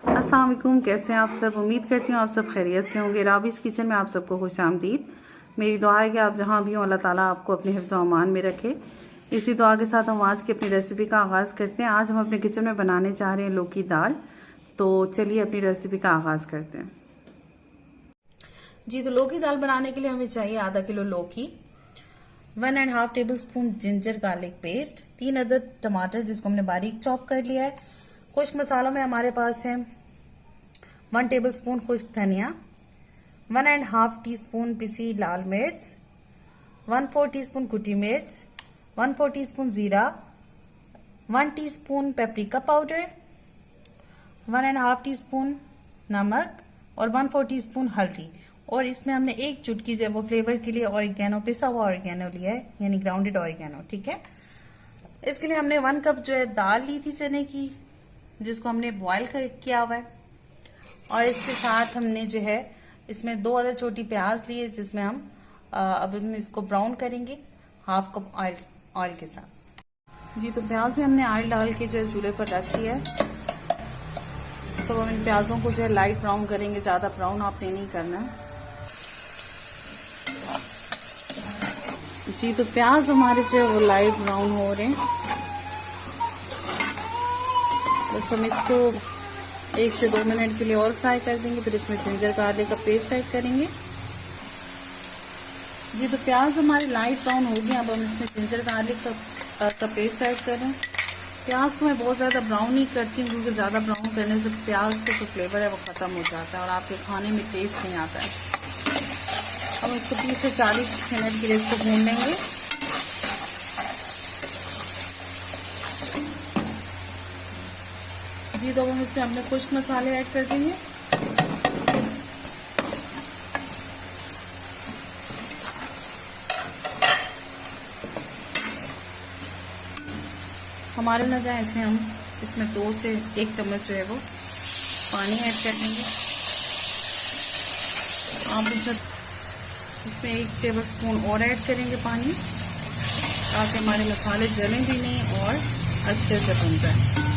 अस्सलाम वालेकुम, कैसे हैं आप सब। उम्मीद करती हूँ आप सब खैरियत से होंगे। राबीज़ किचन में आप सबको खुश आमदीद। मेरी दुआ है कि आप जहाँ भी हों अल्लाह ताला आपको अपने हिफ्ज़ व अमान में रखे। इसी दुआ के साथ हम आज की अपनी रेसिपी का आगाज़ करते हैं। आज हम अपने किचन में बनाने जा रहे हैं लौकी दाल। तो चलिए अपनी रेसिपी का आगाज़ करते हैं। जी, तो लौकी दाल बनाने के लिए हमें चाहिए आधा किलो लौकी, 1.5 table spoon ginger garlic paste, 3 अदद टमाटर जिसको हमने बारीक चॉप कर लिया है। खुश्क मसालों में हमारे पास है 1 टेबल स्पून खुश्क धनिया, 1.5 टीस्पून पिसी लाल मिर्च, 1/4 टीस्पून कुटी मिर्च, 1/4 टीस्पून जीरा, 1 टीस्पून पेपरिका पाउडर, 1.5 टीस्पून नमक और 1/4 टीस्पून हल्दी। और इसमें हमने एक चुटकी जो है वो फ्लेवर के लिए ऑरिगेनो, पिसा हुआ ऑरिगेनो लिया है, यानी ग्राउंडेड ऑरिगेनो। ठीक है, इसके लिए हमने 1 कप जो है दाल ली थी चने की, जिसको हमने बॉयल किया हुआ है। और इसके साथ हमने जो है इसमें 2 अदद छोटी प्याज लिए, जिसमें हम अब इसको ब्राउन करेंगे 1/2 कप ऑयल के साथ। जी, तो प्याज में हमने ऑयल डाल के जो है चूल्हे पर रख दिया है। तो हम इन प्याजों को जो है लाइट ब्राउन करेंगे, ज्यादा ब्राउन आपने नहीं करना। जी, तो प्याज हमारे जो है वो लाइट ब्राउन हो रहे हैं। बस हम इसको 1 से 2 मिनट के लिए और फ्राई कर देंगे, फिर इसमें जिंजर गार्लिक का पेस्ट ऐड करेंगे। जी, तो प्याज हमारे लाइट ब्राउन हो गए। अब हम इसमें जिंजर गार्लिक का पेस्ट ऐड कर रहे हैं। प्याज को मैं बहुत ज़्यादा ब्राउन नहीं करती हूँ, क्योंकि ज़्यादा ब्राउन करने से प्याज का जो फ्लेवर है वो ख़त्म हो जाता है और आपके खाने में टेस्ट नहीं आता है। हम इसको 30 से 40 मिनट के लिए इसको भून लेंगे। जी, तो हम इसमें अपने खुश्क मसाले ऐड कर देंगे। हमारे न जाए इसमें हम इसमें 2 से 1 चम्मच जो है वो पानी ऐड कर देंगे। आप इसमें 1 टेबल स्पून और ऐड करेंगे पानी, ताकि हमारे मसाले जमे भी नहीं और अच्छे से बन जाए।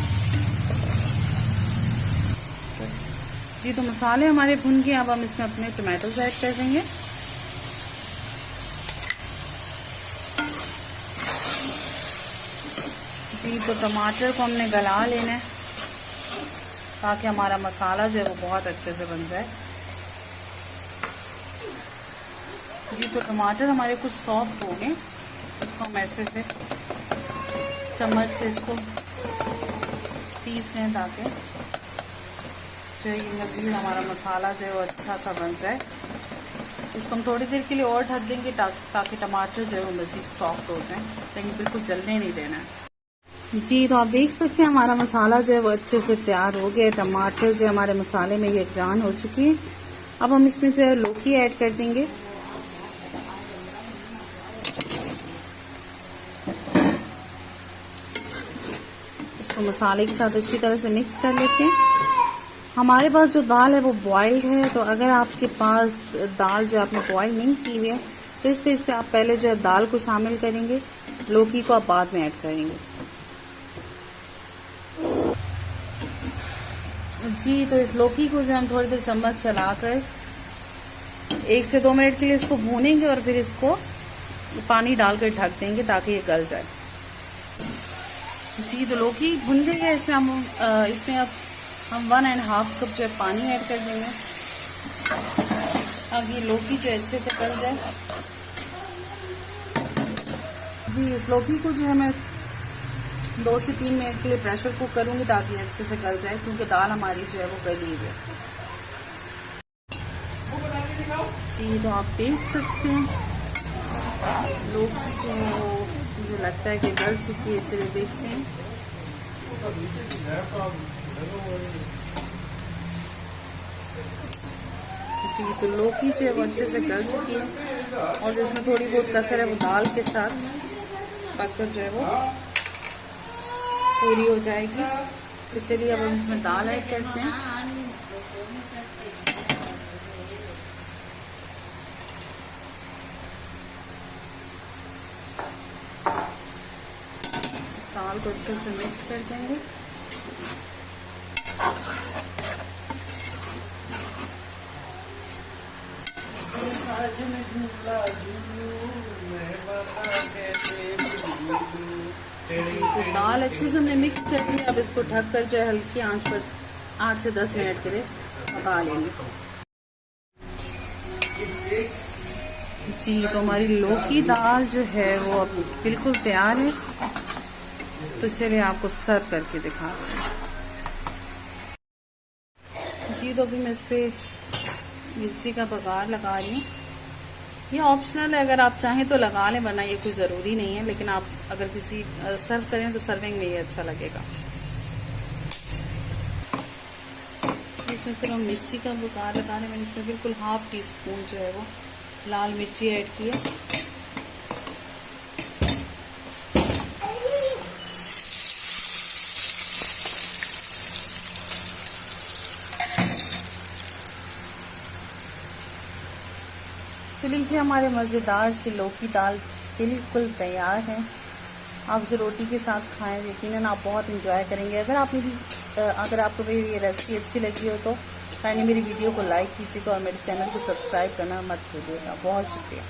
जी, तो मसाले हमारे भुन गए। अब हम इसमें अपने टमाटोज ऐड कर देंगे। जी, तो टमाटर को हमने गला लेना है, ताकि हमारा मसाला जो है वो बहुत अच्छे से बन जाए। जी, तो टमाटर हमारे कुछ सॉफ्ट हो गए। इसको हम ऐसे से चम्मच से इसको पीस लें, ताकि जो ये मज़ीद हमारा मसाला जो है वो अच्छा सा बन जाए। इसको हम थोड़ी देर के लिए और ढक देंगे, ताकि टमाटर जो है वो मज़ीद सॉफ्ट हो जाए, लेकिन बिल्कुल जलने नहीं देना है। जी, तो आप देख सकते हैं हमारा मसाला जो है वो अच्छे से तैयार हो गया। टमाटर जो हमारे मसाले में यकजान हो चुकी है। अब हम इसमें जो है लौकी ऐड कर देंगे। इसको मसाले के साथ अच्छी तरह से मिक्स कर लेते हैं। हमारे पास जो दाल है वो बॉइल्ड है, तो अगर आपके पास दाल जो आपने बॉइल नहीं की हुई है, तो इस स्टेज पे आप पहले जो है दाल को शामिल करेंगे, लौकी को आप बाद में ऐड करेंगे। जी, तो इस लौकी को जो हम थोड़ी देर चम्मच चलाकर 1 से 2 मिनट के लिए इसको भूनेंगे और फिर इसको पानी डालकर ढक देंगे, ताकि ये गल जाए। जी, तो लौकी भुन गई है। इसमें अब हम 1.5 कप जो है पानी ऐड कर देंगे, ताकि लौकी जो अच्छे से गल जाए। जी, इस लौकी को जो है मैं 2 से 3 मिनट के लिए प्रेशर कुक करूंगी, ताकि अच्छे से गल जाए, क्योंकि दाल हमारी जो है वो गली हुई है। जी, तो आप देख सकते हैं लौकी जो मुझे लगता है कि गल चुकी है। चलिए देखते हैं। जी, तो लौकी जो है वो अच्छे से गल चुकी है, और जिसमें थोड़ी बहुत कसर है वो दाल के साथ पककर जो है वो पूरी हो जाएगी। तो चलिए अब हम इसमें दाल ऐड करते हैं। दाल को अच्छे से मिक्स कर देंगे। तो दाल अच्छे से हमने मिक्स कर दी। अब इसको ढक कर जो है हल्की आंच पर 8 से 10 मिनट के लिए पका लेंगे। जी तो हमारी लौकी दाल जो है वो अब बिल्कुल तैयार है। तो चलिए आपको सर्व करके दिखाते हैं। जी तो अभी मैं इस पर मिर्ची का बघार लगा रही हूँ। ये ऑप्शनल है, अगर आप चाहें तो लगा लें, वरना ये कोई ज़रूरी नहीं है। लेकिन आप अगर किसी सर्व करें तो सर्विंग में ये अच्छा लगेगा। इसमें सिर्फ हम मिर्ची का बघार लगा रहे हैं। मैंने इसमें बिल्कुल ½ टीस्पून जो है वो लाल मिर्ची ऐड की है। तो लीजिए हमारे मज़ेदार सी लौकी दाल बिल्कुल तैयार है। आप इसे रोटी के साथ खाएं, यकीनन आप बहुत इंजॉय करेंगे। अगर आपको मेरी ये रेसिपी अच्छी लगी हो तो काइंडली मेरी वीडियो को लाइक कीजिएगा और मेरे चैनल को सब्सक्राइब करना मत भूलिएगा। बहुत शुक्रिया।